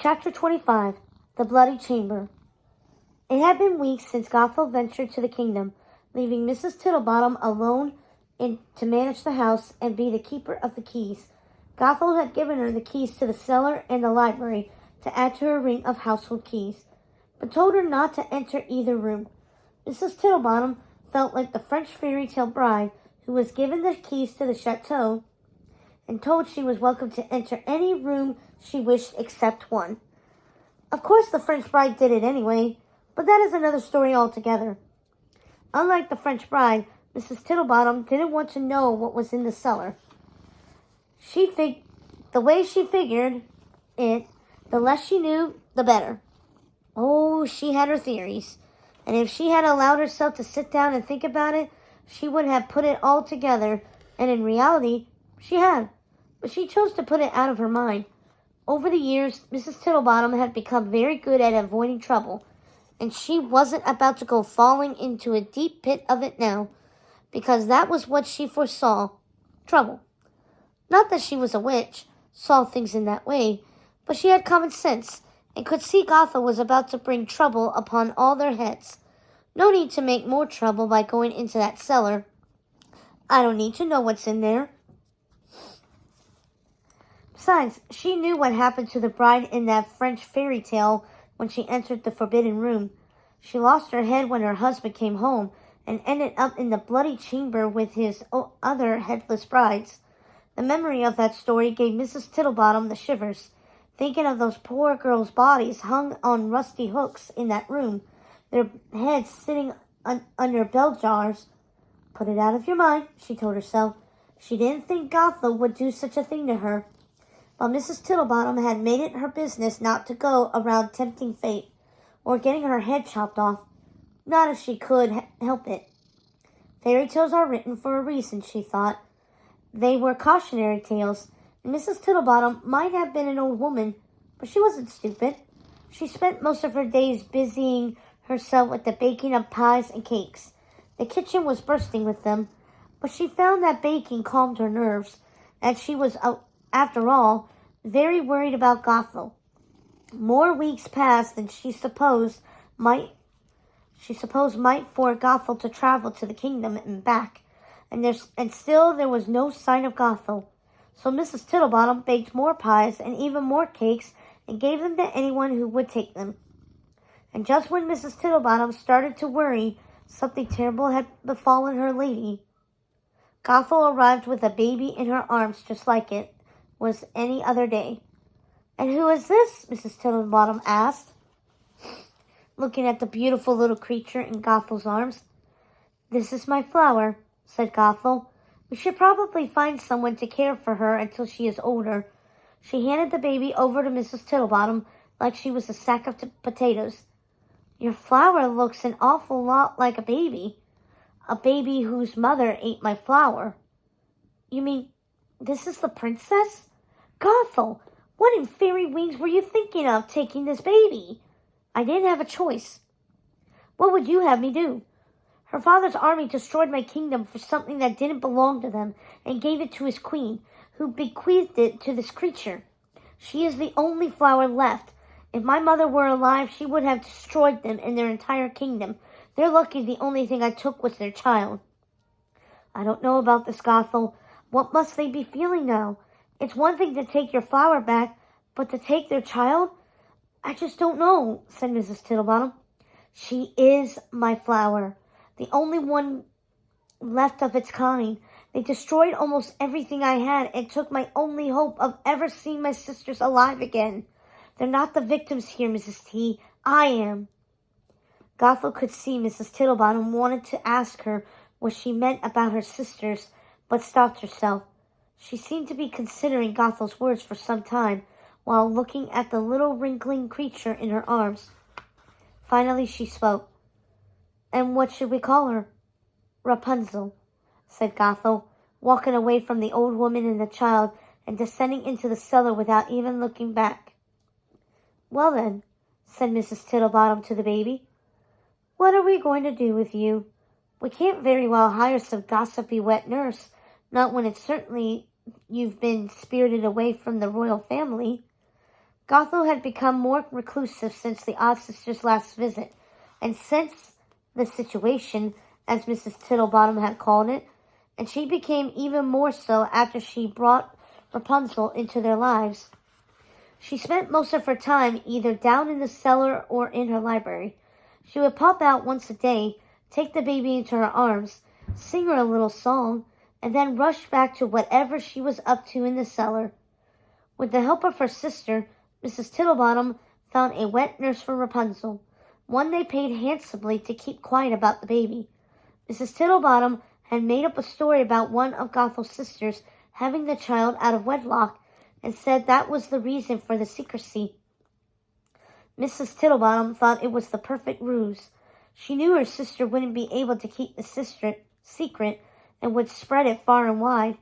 Chapter 25. The Bloody Chamber. It had been weeks since Gothel ventured to the kingdom, leaving Mrs. Tittlebottom alone to manage the house and be the keeper of the keys. Gothel had given her the keys to the cellar and the library to add to her ring of household keys, but told her not to enter either room. Mrs. Tittlebottom felt like the French fairy tale bride who was given the keys to the chateau and told she was welcome to enter any room she wished except one. Of course the French bride did it anyway, but that is another story altogether. Unlike the French bride, Mrs. Tittlebottom didn't want to know what was in the cellar. The way she figured it, the less she knew, the better. Oh, she had her theories, and if she had allowed herself to sit down and think about it, she would have put it all together, and in reality, she had. But she chose to put it out of her mind. Over the years, Mrs. Tittlebottom had become very good at avoiding trouble, and she wasn't about to go falling into a deep pit of it now, because that was what she foresaw, trouble. Not that she was a witch, saw things in that way, but she had common sense, and could see Gothel was about to bring trouble upon all their heads. No need to make more trouble by going into that cellar. I don't need to know what's in there. Besides, she knew what happened to the bride in that French fairy tale when she entered the forbidden room. She lost her head when her husband came home and ended up in the bloody chamber with his other headless brides. The memory of that story gave Mrs. Tittlebottom the shivers, thinking of those poor girls' bodies hung on rusty hooks in that room, their heads sitting under bell jars. Put it out of your mind, she told herself. She didn't think Gothel would do such a thing to her. But Mrs. Tittlebottom had made it her business not to go around tempting fate, or getting her head chopped off. Not if she could help it. Fairy tales are written for a reason, she thought. They were cautionary tales, and Mrs. Tittlebottom might have been an old woman, but she wasn't stupid. She spent most of her days busying herself with the baking of pies and cakes. The kitchen was bursting with them, but she found that baking calmed her nerves, and she was, after all, very worried about Gothel. More weeks passed than she supposed might for Gothel to travel to the kingdom and back, and still there was no sign of Gothel. So Mrs. Tittlebottom baked more pies and even more cakes and gave them to anyone who would take them. And just when Mrs. Tittlebottom started to worry something terrible had befallen her lady, Gothel arrived with a baby in her arms just like it was any other day. And who is this? Mrs. Tittlebottom asked, looking at the beautiful little creature in Gothel's arms. This is my flower, said Gothel. We should probably find someone to care for her until she is older. She handed the baby over to Mrs. Tittlebottom like she was a sack of potatoes. Your flower looks an awful lot like a baby whose mother ate my flower. You mean this is the princess? Gothel, what in fairy wings were you thinking of taking this baby? I didn't have a choice. What would you have me do? Her father's army destroyed my kingdom for something that didn't belong to them and gave it to his queen, who bequeathed it to this creature. She is the only flower left. If my mother were alive, she would have destroyed them and their entire kingdom. They're lucky the only thing I took was their child. I don't know about this, Gothel. What must they be feeling now? It's one thing to take your flower back, but to take their child? I just don't know, said Mrs. Tittlebottom. She is my flower, the only one left of its kind. They destroyed almost everything I had and took my only hope of ever seeing my sisters alive again. They're not the victims here, Mrs. T. I am. Gothel could see Mrs. Tittlebottom wanted to ask her what she meant about her sisters, but stopped herself. She seemed to be considering Gothel's words for some time, while looking at the little wrinkling creature in her arms. Finally she spoke. And what should we call her? Rapunzel, said Gothel, walking away from the old woman and the child and descending into the cellar without even looking back. Well then, said Mrs. Tittlebottom to the baby, what are we going to do with you? We can't very well hire some gossipy wet nurse, not when it's certainly you've been spirited away from the royal family. Gothel had become more reclusive since the odd sister's last visit, and since the situation, as Mrs. Tittlebottom had called it, and she became even more so after she brought Rapunzel into their lives. She spent most of her time either down in the cellar or in her library. She would pop out once a day, take the baby into her arms, sing her a little song, and then rush back to whatever she was up to in the cellar. With the help of her sister, Mrs. Tittlebottom found a wet nurse for Rapunzel, one they paid handsomely to keep quiet about the baby. Mrs. Tittlebottom had made up a story about one of Gothel's sisters having the child out of wedlock, and said that was the reason for the secrecy. Mrs. Tittlebottom thought it was the perfect ruse. She knew her sister wouldn't be able to keep the secret and would spread it far and wide.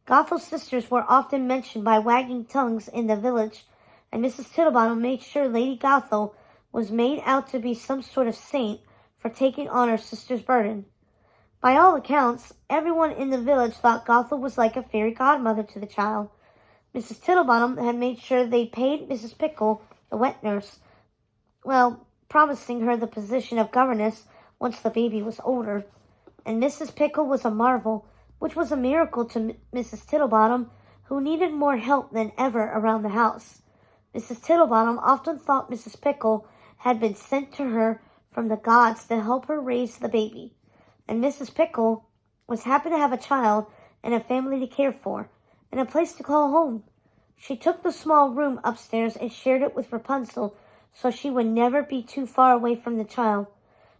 Gothel's sisters were often mentioned by wagging tongues in the village, and Mrs. Tittlebottom made sure Lady Gothel was made out to be some sort of saint for taking on her sister's burden. By all accounts, everyone in the village thought Gothel was like a fairy godmother to the child. Mrs. Tittlebottom had made sure they paid Mrs. Pickle, the wet nurse, promising her the position of governess once the baby was older. And Mrs. Pickle was a marvel, which was a miracle to Mrs. Tittlebottom, who needed more help than ever around the house. Mrs. Tittlebottom often thought Mrs. Pickle had been sent to her from the gods to help her raise the baby, and Mrs. Pickle was happy to have a child and a family to care for, and a place to call home. She took the small room upstairs and shared it with Rapunzel, so she would never be too far away from the child.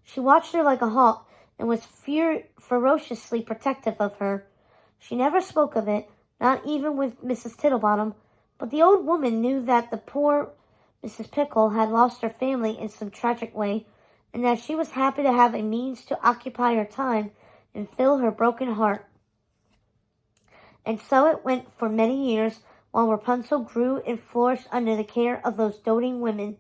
She watched her like a hawk, and was ferociously protective of her. She never spoke of it, not even with Mrs. Tittlebottom, but the old woman knew that the poor Mrs. Pickle had lost her family in some tragic way, and that she was happy to have a means to occupy her time and fill her broken heart. And so it went for many years, while Rapunzel grew and flourished under the care of those doting women.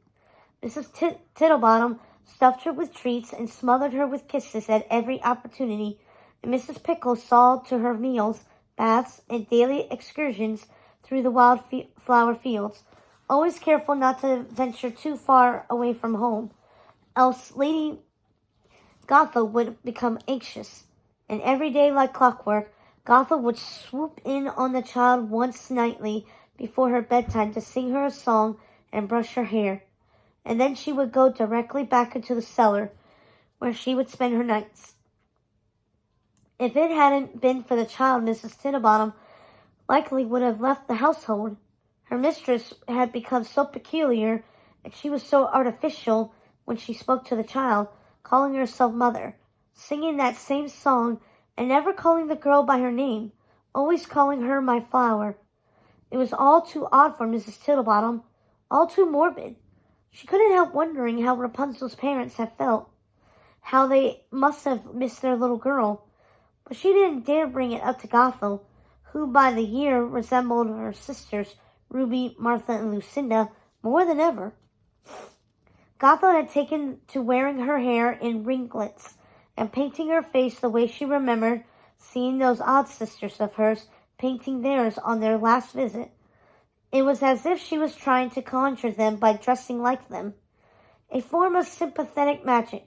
Mrs. Tittlebottom stuffed her with treats and smothered her with kisses at every opportunity, and Mrs. Pickle saw to her meals, baths, and daily excursions through the wild flower fields, always careful not to venture too far away from home, else Lady Gothel would become anxious, and every day like clockwork, Gothel would swoop in on the child once nightly before her bedtime to sing her a song and brush her hair, and then she would go directly back into the cellar, where she would spend her nights. If it hadn't been for the child, Mrs. Tittlebottom likely would have left the household. Her mistress had become so peculiar, and she was so artificial when she spoke to the child, calling herself mother, singing that same song, and never calling the girl by her name, always calling her my flower. It was all too odd for Mrs. Tittlebottom, all too morbid. She couldn't help wondering how Rapunzel's parents had felt, how they must have missed their little girl, but she didn't dare bring it up to Gothel, who by the year resembled her sisters, Ruby, Martha, and Lucinda, more than ever. Gothel had taken to wearing her hair in ringlets and painting her face the way she remembered seeing those odd sisters of hers painting theirs on their last visit. It was as if she was trying to conjure them by dressing like them. A form of sympathetic magic.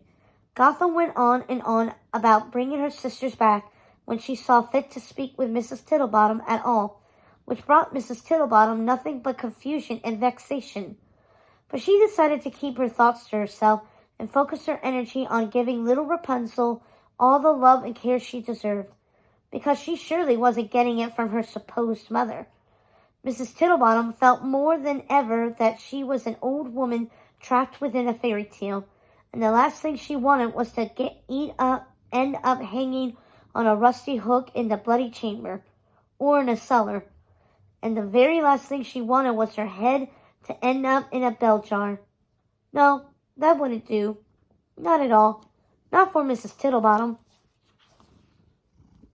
Gothel went on and on about bringing her sisters back when she saw fit to speak with Mrs. Tittlebottom at all, which brought Mrs. Tittlebottom nothing but confusion and vexation. But she decided to keep her thoughts to herself and focus her energy on giving little Rapunzel all the love and care she deserved, because she surely wasn't getting it from her supposed mother. Mrs. Tittlebottom felt more than ever that she was an old woman trapped within a fairy tale, and the last thing she wanted was to end up hanging on a rusty hook in the bloody chamber, or in a cellar. And the very last thing she wanted was her head to end up in a bell jar. No, that wouldn't do. Not at all. Not for Mrs. Tittlebottom.